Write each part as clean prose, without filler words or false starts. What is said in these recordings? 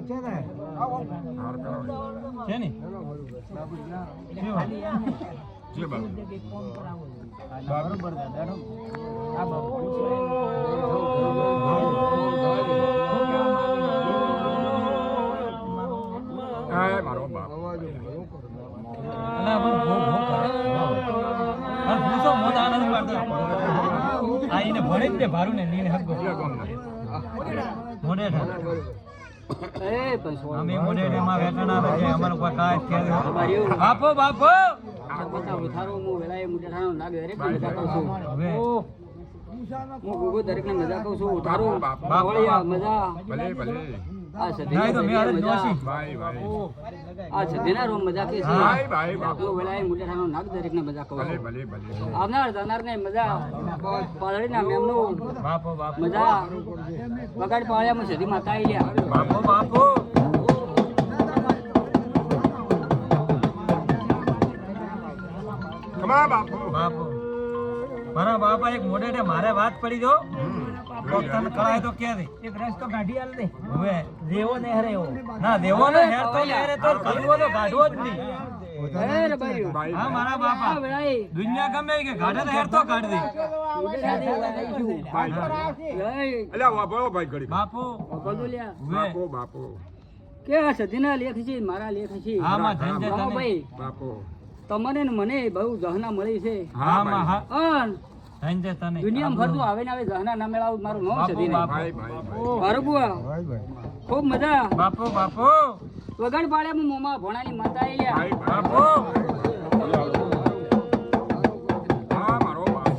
છે ને બરોબર દાદા આ બાબુ મારો બાપ આઈને ભણે જ ભારું ને નીને હક મોડે અમે મોડે માં વેટના રહે અમારો કોઈ કાય કે બાપો બાપો થારો મો વેલાય મુઠા થાનો લાગે દરેક ને મજા કહું છું હું ગોગો દરેક ને મજા કહું છું થારો બાવળિયા મજા ભલે ભલે આ સદીના તો મે અરે જોશી ભાઈ ભાઈ આ સદીના રોમ મજા કે છે ભાઈ ભાઈ બાપો વેલાય મુઠા થાનો નાગ દરેક ને મજા કહું ભલે ભલે ભલે આવનાર જાનાર ને મજા પાળડી ના મેમનો બાપો બાપો મજા વગાડ પાળ્યા માં સદી માતા આઈલ્યા બાપો બાપો કમા બાપો બાપો મારા બાપા એક મોઢે મારે વાત પડી જો તન કળાય તો કે દે એક રસ તો ગાડી આલ દે હવે દેવો ને હરેવો ના દેવો ને હેર તો હેરે તો કલવો તો ગાડવો જ નહીં અરે ભાઈ હા મારા બાપા દુનિયા ગમે કે ગાડે તો હેર તો કાઢ દે અલ્યા વાપરો ભાઈ ઘડી બાપો બોલ્યા બાપો બાપો કે આ સદીના લેખ છે મારા લેખ છે હા માં ધંજે તને ભાઈ બાપો તમને ને મને બહુ જહના મળી છે હા માં હા અન ધંજે તને દુનિયામાં ફરતું આવે ને આવે જહના ના મેળાવું મારું નામ છે દીને ભાઈ ભાઈ મારું બુઆ ખૂબ મજા બાપો બાપો વગડ પાડે હું મોમાં ભોણાની માતા આઈલ્યા બાપો હા મારો બાપ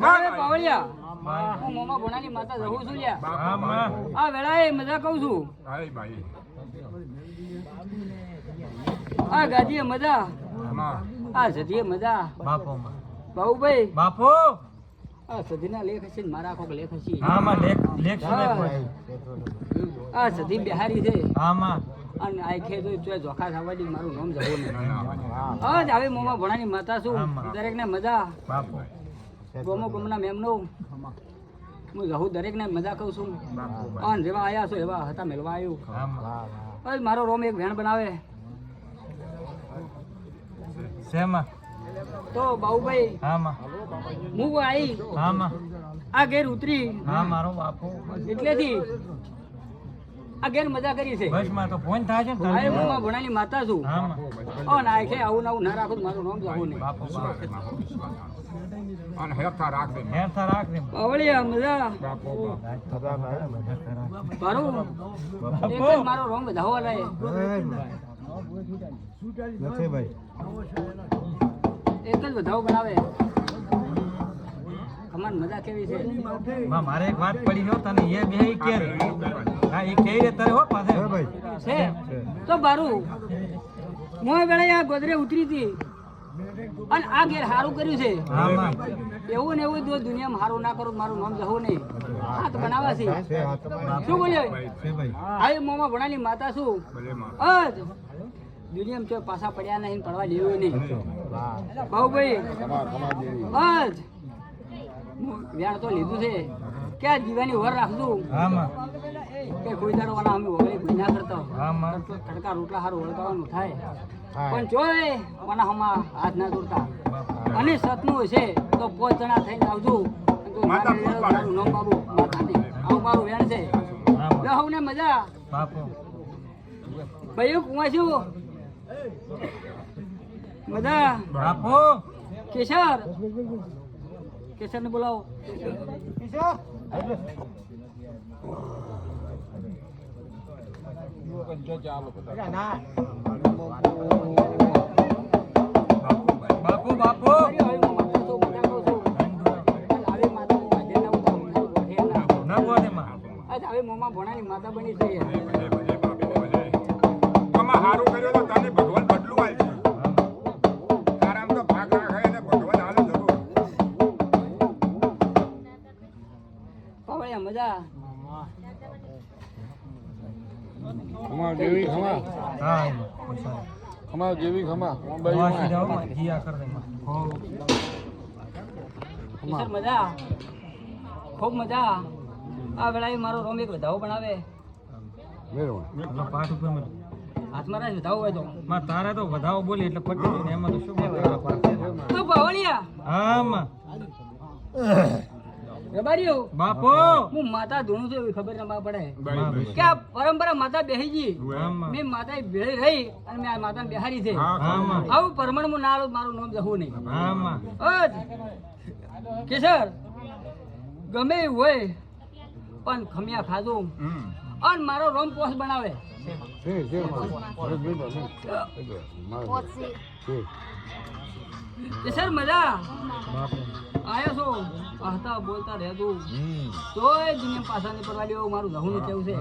અરે પાવળિયા હું મોમાં ભોણાની માતા જહું છું લ્યા હા માં આ વેળાએ મજા કહું છું ભાઈ ભાઈ આ ગાજીએ મજા માં આ સદીએ મજા બાપો માં બાબુભાઈ બાપો આ સદીના લેખ છે ને મારા આખો લેખ છે હા માં લેખ સુને આ સદી બિહારી છે હા માં અને આખે તો જોખા ખાવાડી મારું નામ જવું નહીં હા જ આવે મોમાં ભણાની માતા છું દરેક ને મજા બાપો ગોમો ગમના મેમનો હું જહું દરેક ને મજા કહું છું અને જેવા આયા છો એવા હતા મેળવા આવ્યું હા માં મારો રોમ એક ભેણ બનાવે શેમાં તો બાબુભાઈ હા માં હું આવી હા માં આ ઘેર ઉતરી હા મારો બાપો એટલેથી આ ઘેર મજા કરી છે બસ માં તો ફોન થાય છે ને આ હું માં ભણાની માતા છું હા માં ઓ ના આખે આવું ના રાખું મારું નામ જવું નહીં બાપો અને હેરથા રાખ દે પાવળિયા મજા બાપો મારું એક જ મારો રોંગ ધાવા લાય નથી ભાઈ એક જ વધાવ બનાવે કમાન મજા કેવી છે માં મારે એક વાત પડી જો તને એ બે કે હા એ કે રે તારે હો પાસે ભાઈ છે તો બારું મોય વેળે આ ગોદરે ઉતરી હતી અને આ ઘેર હારું કર્યું છે હા માં એવું ને એવું જો દુનિયામાં હારું ના કરું મારું નામ જવું નહીં હાથ બનાવા છે શું બોલ્યો આ મોમાં ભણાની માતા છું અજ દુનિયામાં જો પાછા પડ્યા નહીં પડવા દેવું નહીં બાબુભાઈ અજ વ્યાણ તો લીધું છે કે આ જીવાની વર રાખજો હા માં કે કોઈ દાડો વાળા અમે વગરે કોઈ ના કરતા હા માં તડકા રોટલા હારું વળગાવાનું થાય પણ જોય વાના હમા હાથ ના જોડતા અને સતનું હશે તો 5 જણા થઈને આવજો મારું નામ બાબુ માતાને આવું મારું વેણ છે હવને મજા બાપો ભાઈઓ કુવા છું મજા બાપો કેશર કેશર ને બોલાવો બાપો બાપો ના બોલે માં હવે મોમાં ભણાની માતા બની છે હારું કર્યો તો તને ભગવાન બદલું આલ છે આરામ તો ભાગ રાખે અને ભગવાન હાલ જરૂર પાવળિયા મજા ખમા જેવી ખમા હા ખમા જેવી ખમા વાસી જાવ માં જીયા કર દે માં કેશર મજા ખૂબ મજા આ વેળાએ મારો રોમ એક વધાવો બનાવે મેળવણ પાઠ ઉપર મને હાથમાં રાખ વધાવો હોય તો માં તારે તો વધાવો બોલી એટલે પટી ગયું ને એમાં તો શું તો પાવળિયા હા માં રબારીઓ બાપો હું માતા ધૂણું છું એવી ખબર ના પડે માં કે આ પરંપરા માતા બેહી ગઈ હા માં મેં માતા ભેળી રહી અને મેં આ માતા બેહારી છે હા માં આવું પરમણ ના આવું મારું નામ જવું નહીં હા માં કેસર ગમે એવું હોય પણ ખમિયા ખાધું અને મારો રોમ પોસ બનાવે કેસર મજા બાપો આયો છો હસતા બોલતા રહેતું તોય દુનિયા પાછા નહીં પડવા દેવું મારું જવું કેવું છે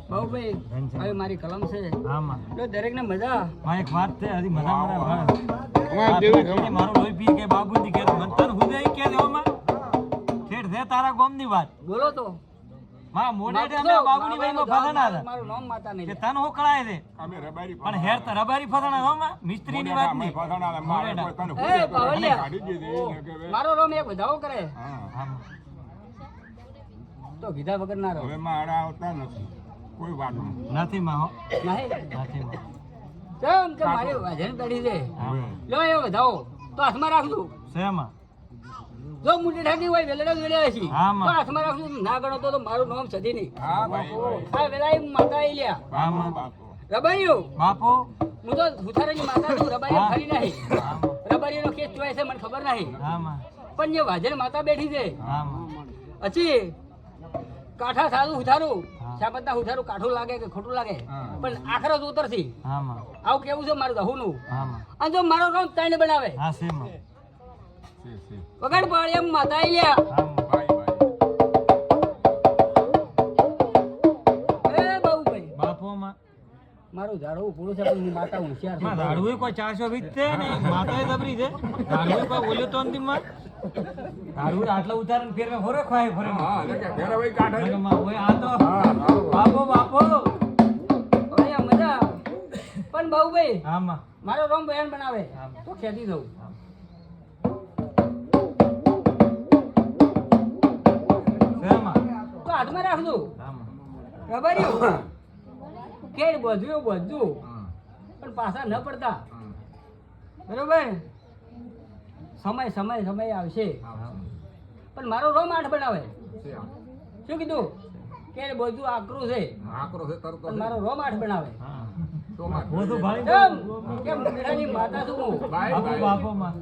બાબુભાઈ હવે મારી કલમ છે હા માં તો દરેકને મજા માં એક વાત છે હજી મજા મને અમારે દેવી ખમા મારું લોહી પી કે બાબુજી કે મન તન હુદે કે દેવો માં ઠેઠ દે તારા ગોમની વાત બોલો તો માં મોડે અમે બાબુની વાઈમાં ફસાણા હતા મારું નામ માતા નહીં કે તન હું કળાય દે પણ હેર તો રબારી ફસાણા હો માં મિસ્ત્રીની વાત નહીં એ પાવલિયા મારો રોમ એક વધાવો કરે હા માં. તો કીધા વગર ના રહો નથી માં હો નહીં નથી માં કેમ કે મારી વજન પડી છે હા લો એ વધાવો તો હાથમાં રાખજો શેમાં જો મુઠ્ઠી ઠાકી હોય વેલડા વેલ્યા છે હા, માં. તો હાથમાં રાખજો ના ગણો તો મારું નામ સધી નહીં આ વેલા માતા આઈ લ્યા હા માં રબારીઓ બાપો હું તો ભૂથારાની માતા છું રબારી હા. ફરી નહીં હા માં રબારીનો કેસ જોવાય છે મને ખબર નહીં હા માં પણ જે વાજન માતા બેઠી છે હા માં પછી કાઠા સારું ઉઠારું હા. શાબતના ઉઠારું કાઠું લાગે કે ખોટું લાગે પણ આખરો જ ઉતરથી હા માં આવું કેવું છે મારું દહુનું હા માં અને જો મારો નામ ત્રણ બનાવે હા શેમાં વગર પાડે એમ માતા આઈ લ્યા હા માં એ બાબુભાઈ બાપો માં મારું ઝાડવું પૂરું છે પણ હું માતા હોશિયાર માં છું ધાડવું કોઈ 420 છે ને માતાએ જબરી છે ધાડવું કોઈ બોલ્યો તો અંતિમ માં ધાડવું આટલા ઉતારણ ફેરવે ફરે ખાય ફરે માં ઓય આ તો બાપો બાપો અરે મજા પણ બાબુભાઈ હા માં મારો રોમ બયાન બનાવે હા. તો ખેતી દઉં શેમાં તો હાથમાં રાખજો હા માં રબારીઓ કેડ બધું બધું પણ પાછા ન પડતા બરોબર સમય સમય સમય આવશે પણ મારો રોમ આઠ બનાવે શું કીધું કેડ બધું આકરું છે પણ મારો રોમ આઠ બનાવે હા वो तो भाई કેમ કે મુંડાની માતા છું હું बापू बापू માં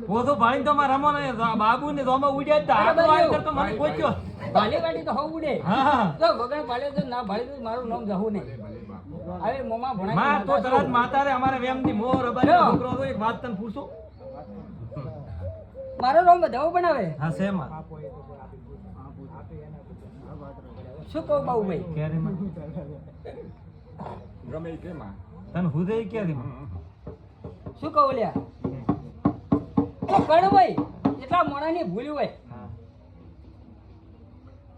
वो तो भाई तो मारा रमो ने बाबू ने दोमा उड्या था आटो आय करतो મને કોચ્યો ભાલે વાડી તો હોવું ઉડે હા તો વગર ભાલે તો ના ભાલે તો મારું નામ જવું નહીં હવે મોમાં ભણાય માં તો તરત માતા રે અમારે વેમની મોર અબારી છોકરો તો એક વાત તને પૂછો મારો નામ બધાઓ બનાવે હા શેમાં શું કહું બાબુભાઈ કેરી માં તને હુદે કે દી શું કહું લ્યા તો કણભાઈ એટલા મોણાની ભૂલી હોય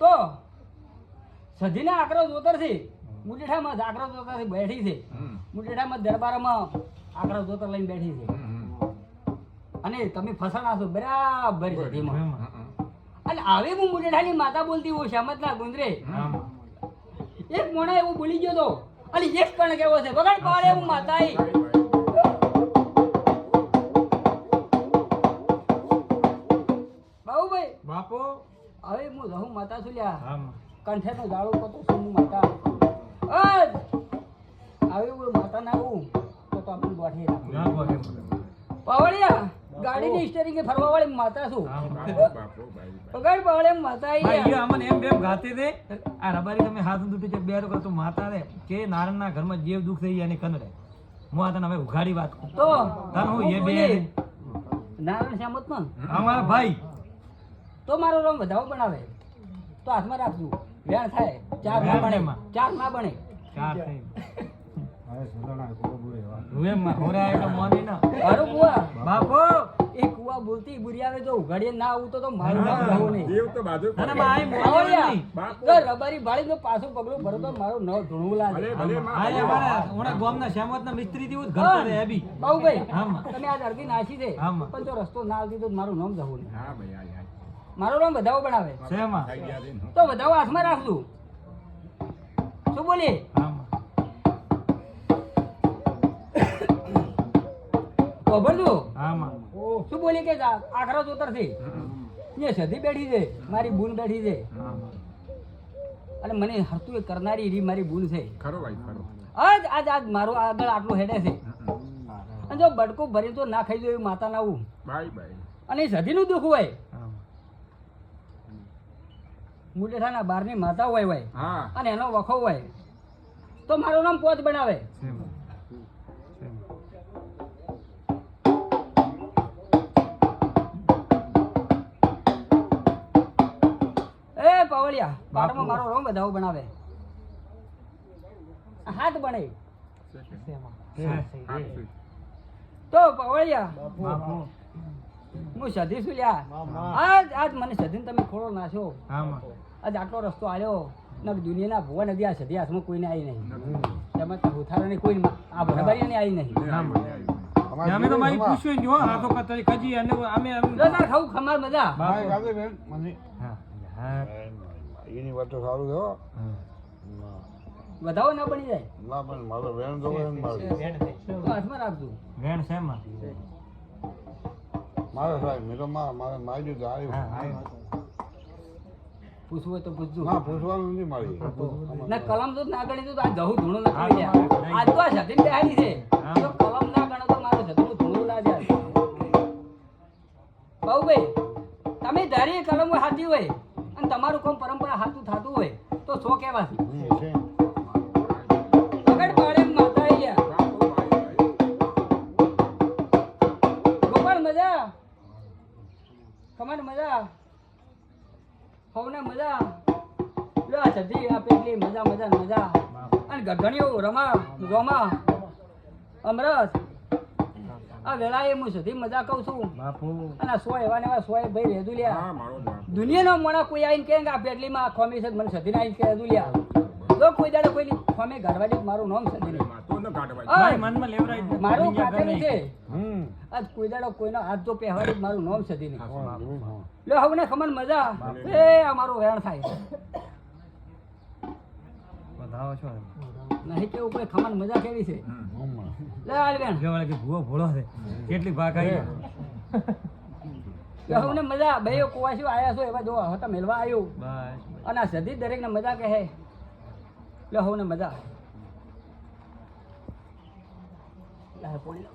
તો સધીના આકરો જોતરથી મુટેઠામાં જ આકરો જોતરથી બેઠી છે મુટેઠામાં દરબારમાં આકરો જોતર લઈને બેઠી છે અને તમે ફસાણા છો બરાબર સધીમાં અને આવી હું મુટેઠાની માતા બોલતી હું શ્યામતના ગુંદરે એક મોણા એવું બોલી ગયો તો અને એક કણ કેવો છે વગર પાડે હું માતા આઈ બાબુભાઈ બાપો હવે હું રહું માતા છું લ્યા હા કંઠેનું જાળું કતો છું હું માતા અજ આવી હું માતા ના આવું તો આપણે ગોઠવી રાખું ના બોલે પાવડિયા ગાડીની સ્ટેરિંગ એ ફરવા વાળી માતા છું પગાડ પાવડે માતા આઈ ભાઈ ગયા. અમને એમ બેમ ગાતી દે આ રબારી તમે હાથ દૂટી છે બેર કરતો માતા રે કે નારણના ઘરમાં જેવ દુખ થઈ જાય એને કનડે હું આ તને હવે ઉઘાડી વાત કરું તો તને હું એ બે નારાયણ શ્યામત માં અમારા ભાઈ તો મારો રંગ વધાવો બનાવે તો હાથમાં રાખજો વેણ થાય ચાર ના બને વેણમાં. ચાર ના બને ચાર થઈ હવે હોરે આયો તો મોની ના મારો કુવા બાપો એ કુવા બોલતી બુરી આવે તો ઉઘાડીએ ના આવું તો મારું નામ રહો નહીં અને માં આઈ મોની પાવડિયા, નહીં જો રબારી ભાળી તો પાછું પગલું ભરો તો મારું નવ ધૂણું લાગે આઈ અમારા ઓણા ગામના શ્યામતના મિસ્ત્રી જેવું જ ઘર કરે એબી બાબુભાઈ હા માં. તમે આ અડધી નાસી છે હા માં. પણ જો રસ્તો ના આવતી તો મારું નામ જવું નહીં મારો નામ વધાવો બનાવે શેમાં? તો વધાવો હાથમાં રાખજો. શું બોલીએ? આમાં. ખબરજો આમાં. શું બોલીએ કે આખરા જોતર છે ને સધી બેઠી છે, મારી બૂન બેઠી છે, આમાં. અને મને હરતું એ કરનારી રી મારી બૂન છે. ખરો ભાઈ ખરો આજ આજ આજ મારું આગળ આટલું હેડે છે. અને જો બડકું ભરી તો ના ખાઈ જોઈએ માતા ના આવું, ભાઈ ભાઈ અને એ સધીનું દુઃખ હોય, આમાં. મુડેઠાના બારની માતા હોય હોય હા અને એનો વખો હોય તો મારું નામ પોત બનાવે. શેમાં? એ પવળિયા પાટમાં મારો રોમ વધાવો બનાવે, હાથ બને તો પવળિયા બાપુ. હું સધી છું લ્યા. આજ આજ મને સધીને તમે ખોળો નાખ્યો. આમાં. આજ આટલો રસ્તો આવ્યો ન દુનિયાના ભુવા નદી આ સધી હાથમાં કોઈને આવી નહીં, તેમાં ઉથારાને કોઈ આ ભરબારીને આવી નહીં. અમે તો મારી પૂછ્યું જ હો, આ તો કતરી કજી અને અમે જો તાર ખાવું ખમાર મજા. ભાઈ ગાલે બેન મને હા. હા. એની વાત તો સારું છે હો. વધાવો ના બની જાય ના પણ મારો વેણ તો વેણ મારો તો હાથમાં રાખજો. વેણ શેમાં? મારો સાહેબ મેં તો મારે મારી દીધું આવ્યું હા. પૂછવું હોય તો પૂછજો. ના પૂછવાનું નથી મારી ના કલમ તો ના ગણી તો આ જહું ધૂણું નથી ગયા. આજ તો આ સતીન બેહાડી છે. જો કલમ ના ગણો તો મારું સતીનું ધૂણું ના જાય. બાબુભાઈ તમે ધારી કલમ હાથી હોય અને તમારું કામ પરંપરા હાથું થતું હોય તો સો કહેવાથી છે પકડ પાડે માતા અહીંયા ગોપાલ મજા કમાન મજા હવને મજા લો આ સધી આ પેટલી મજા મજા મજા અને ગઢણીઓ રમા રોમા અમરસ આ વેળાએ હું સધી મજા કહું છું. બાપુ. અને આ સો એવા ને એવા સો ભાઈ રેદુ લ્યા હા મારો બાપ દુનિયાનો મોણા કોઈ આવીને કહે કે આ પેટલીમાં આ ખોમી છે મને સધીને આવીને કહે રેદુ લ્યા જો કોઈ દાડે કોઈની ખોમી ગાઢવાડી મારું નામ સધી નહીં. તો ન કાઢ ભાઈ મારી મનમાં લેવરાય જ નથી. મારું દુનિયા કાકેલું ગમે. છે હમ આજ કોઈ દાડો કોઈનો હાથ જો પહેવાડી મારું નામ સધી નહીં. હા લો હવે ખમણ મજા એ આ મારું વેણ થાય વધાવો છો એમ. નહીં કેવું કોઈ ખમણ મજા કેવી છે હમ લે આલ વેણ જો વળે કે ભૂવો ભોળો છે કેટલી ભાગ આવી. લો હવે મજા બે કુવાસીઓ આયા છો એવા જો હતા મેલવા આવ્યું બસ. અને આ સધી દરેકને મજા કહે લો હવે મજા લે પોણી લો.